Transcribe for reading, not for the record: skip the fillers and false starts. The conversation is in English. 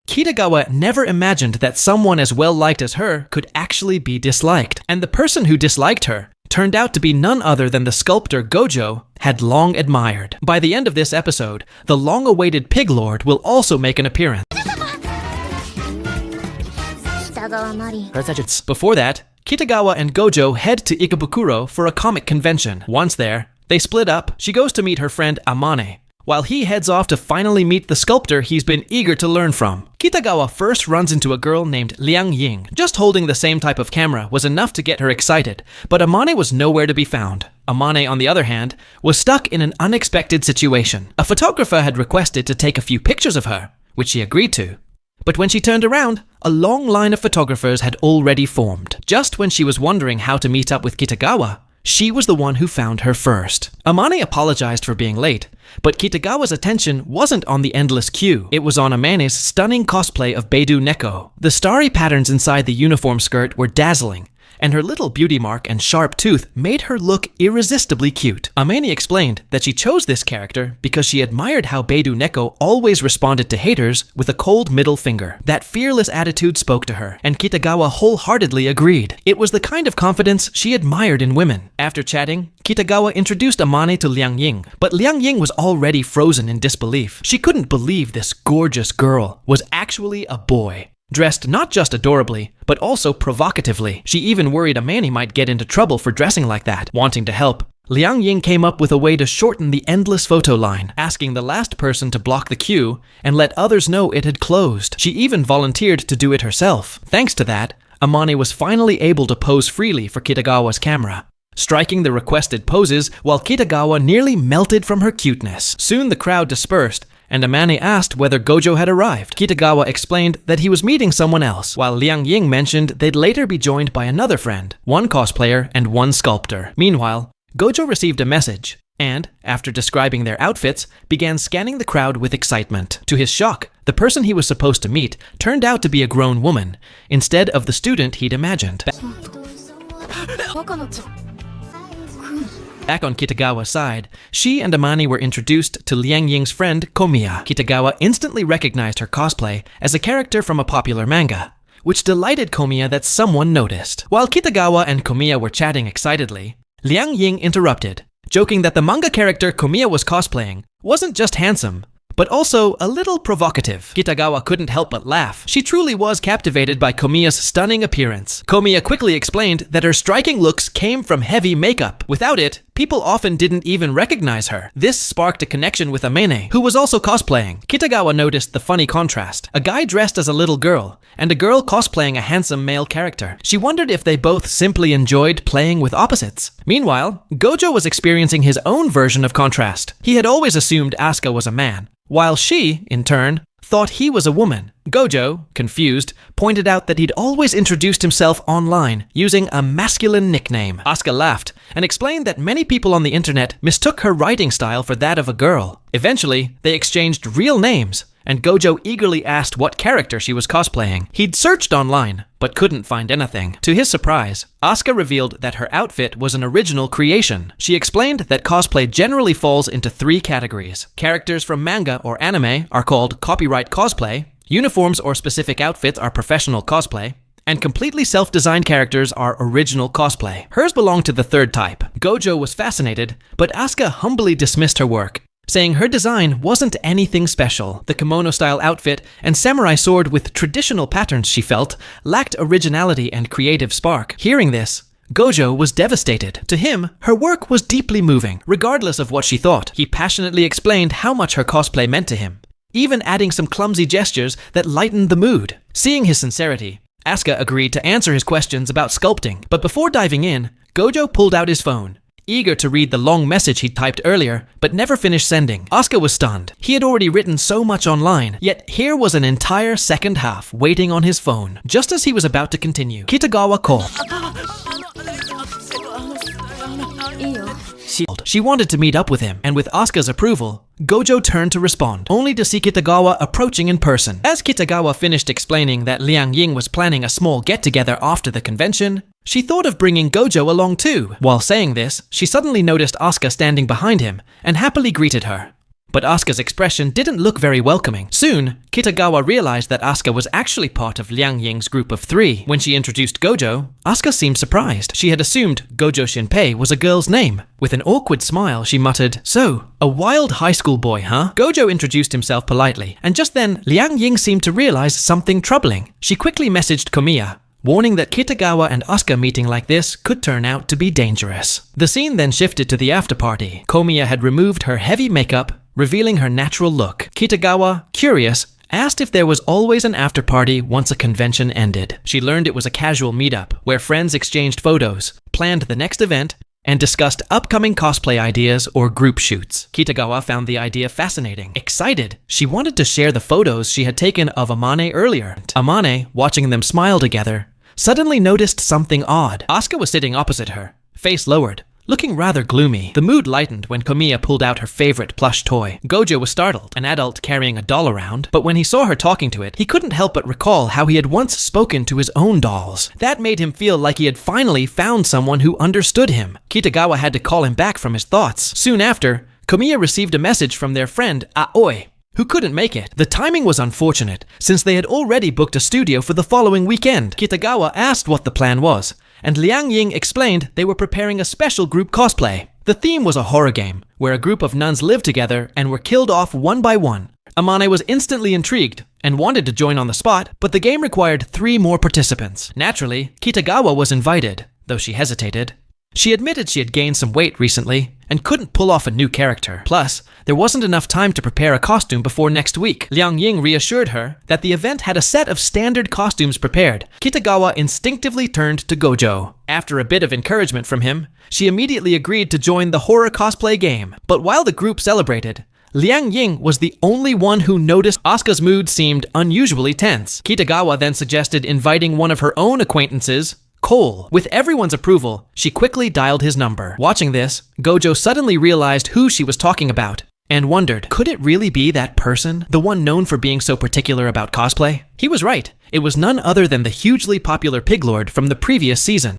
Kitagawa never imagined that someone as well-liked as her could actually be disliked. And the person who disliked her turned out to be none other than the sculptor Gojo had long admired. By the end of this episode, the long-awaited Pig Lord will also make an appearance. Before that, Kitagawa and Gojo head to Ikebukuro for a comic convention. Once there, they split up. She goes to meet her friend Amane, while he heads off to finally meet the sculptor he's been eager to learn from. Kitagawa first runs into a girl named Liang Ying. Just holding the same type of camera was enough to get her excited, but Amane was nowhere to be found. Amane, on the other hand, was stuck in an unexpected situation. A photographer had requested to take a few pictures of her, which she agreed to. But when she turned around, a long line of photographers had already formed. Just when she was wondering how to meet up with Kitagawa, she was the one who found her first. Amane apologized for being late, but Kitagawa's attention wasn't on the endless queue. It was on Amane's stunning cosplay of Beidou Neko. The starry patterns inside the uniform skirt were dazzling, and her little beauty mark and sharp tooth made her look irresistibly cute. Amane explained that she chose this character because she admired how Beidou Neko always responded to haters with a cold middle finger. That fearless attitude spoke to her, and Kitagawa wholeheartedly agreed. It was the kind of confidence she admired in women. After chatting, Kitagawa introduced Amane to Liang Ying, but Liang Ying was already frozen in disbelief. She couldn't believe this gorgeous girl was actually a boy. Dressed not just adorably, but also provocatively. She even worried Amane might get into trouble for dressing like that. Wanting to help, Liang Ying came up with a way to shorten the endless photo line, asking the last person to block the queue and let others know it had closed. She even volunteered to do it herself. Thanks to that, Amane was finally able to pose freely for Kitagawa's camera, striking the requested poses while Kitagawa nearly melted from her cuteness. Soon the crowd dispersed, and Amane asked whether Gojo had arrived. Kitagawa explained that he was meeting someone else, while Liang Ying mentioned they'd later be joined by another friend, one cosplayer and one sculptor. Meanwhile, Gojo received a message, and, after describing their outfits, began scanning the crowd with excitement. To his shock, the person he was supposed to meet turned out to be a grown woman, instead of the student he'd imagined. Back on Kitagawa's side, she and Amane were introduced to Liang Ying's friend Komiya. Kitagawa instantly recognized her cosplay as a character from a popular manga, which delighted Komiya that someone noticed. While Kitagawa and Komiya were chatting excitedly, Liang Ying interrupted, joking that the manga character Komiya was cosplaying wasn't just handsome, but also a little provocative. Kitagawa couldn't help but laugh. She truly was captivated by Komiya's stunning appearance. Komiya quickly explained that her striking looks came from heavy makeup. Without it, people often didn't even recognize her. This sparked a connection with Amane, who was also cosplaying. Kitagawa noticed the funny contrast: a guy dressed as a little girl, and a girl cosplaying a handsome male character. She wondered if they both simply enjoyed playing with opposites. Meanwhile, Gojo was experiencing his own version of contrast. He had always assumed Asuka was a man, while she, in turn, thought he was a woman. Gojo, confused, pointed out that he'd always introduced himself online using a masculine nickname. Asuka laughed and explained that many people on the internet mistook her writing style for that of a girl. Eventually, they exchanged real names, and Gojo eagerly asked what character she was cosplaying. He'd searched online, but couldn't find anything. To his surprise, Asuka revealed that her outfit was an original creation. She explained that cosplay generally falls into 3 categories. Characters from manga or anime are called copyright cosplay, uniforms or specific outfits are professional cosplay, and completely self-designed characters are original cosplay. Hers belonged to the third type. Gojo was fascinated, but Asuka humbly dismissed her work, saying her design wasn't anything special. The kimono-style outfit and samurai sword with traditional patterns, she felt, lacked originality and creative spark. Hearing this, Gojo was devastated. To him, her work was deeply moving, regardless of what she thought. He passionately explained how much her cosplay meant to him, even adding some clumsy gestures that lightened the mood. Seeing his sincerity, Asuka agreed to answer his questions about sculpting. But before diving in, Gojo pulled out his phone, eager to read the long message he'd typed earlier, but never finished sending. Asuka was stunned. He had already written so much online, yet here was an entire second half waiting on his phone. Just as he was about to continue, Kitagawa called. She wanted to meet up with him, and with Asuka's approval, Gojo turned to respond, only to see Kitagawa approaching in person. As Kitagawa finished explaining that Liang Ying was planning a small get-together after the convention, she thought of bringing Gojo along too. While saying this, she suddenly noticed Asuka standing behind him and happily greeted her. But Asuka's expression didn't look very welcoming. Soon, Kitagawa realized that Asuka was actually part of Liang Ying's group of 3. When she introduced Gojo, Asuka seemed surprised. She had assumed Gojo Shinpei was a girl's name. With an awkward smile, she muttered, "So, a wild high school boy, huh?" Gojo introduced himself politely, and just then, Liang Ying seemed to realize something troubling. She quickly messaged Komiya, warning that Kitagawa and Asuka meeting like this could turn out to be dangerous. The scene then shifted to the after-party. Komiya had removed her heavy makeup, revealing her natural look. Kitagawa, curious, asked if there was always an after-party once a convention ended. She learned it was a casual meetup, where friends exchanged photos, planned the next event, and discussed upcoming cosplay ideas or group shoots. Kitagawa found the idea fascinating. Excited, she wanted to share the photos she had taken of Amane earlier. Amane, watching them smile together, suddenly noticed something odd. Asuka was sitting opposite her, face lowered, looking rather gloomy. The mood lightened when Komiya pulled out her favorite plush toy. Gojo was startled, an adult carrying a doll around, but when he saw her talking to it, he couldn't help but recall how he had once spoken to his own dolls. That made him feel like he had finally found someone who understood him. Kitagawa had to call him back from his thoughts. Soon after, Komiya received a message from their friend Aoi, who couldn't make it. The timing was unfortunate, since they had already booked a studio for the following weekend. Kitagawa asked what the plan was, and Liang Ying explained they were preparing a special group cosplay. The theme was a horror game, where a group of nuns lived together and were killed off one by one. Amane was instantly intrigued and wanted to join on the spot, but the game required 3 more participants. Naturally, Kitagawa was invited, though she hesitated. She admitted she had gained some weight recently and couldn't pull off a new character. Plus, there wasn't enough time to prepare a costume before next week. Liang Ying reassured her that the event had a set of standard costumes prepared. Kitagawa instinctively turned to Gojo. After a bit of encouragement from him, she immediately agreed to join the horror cosplay game. But while the group celebrated, Liang Ying was the only one who noticed Asuka's mood seemed unusually tense. Kitagawa then suggested inviting one of her own acquaintances, Cole. With everyone's approval, she quickly dialed his number. Watching this, Gojo suddenly realized who she was talking about and wondered, could it really be that person, the one known for being so particular about cosplay? He was right. It was none other than the hugely popular Piglord from the previous season.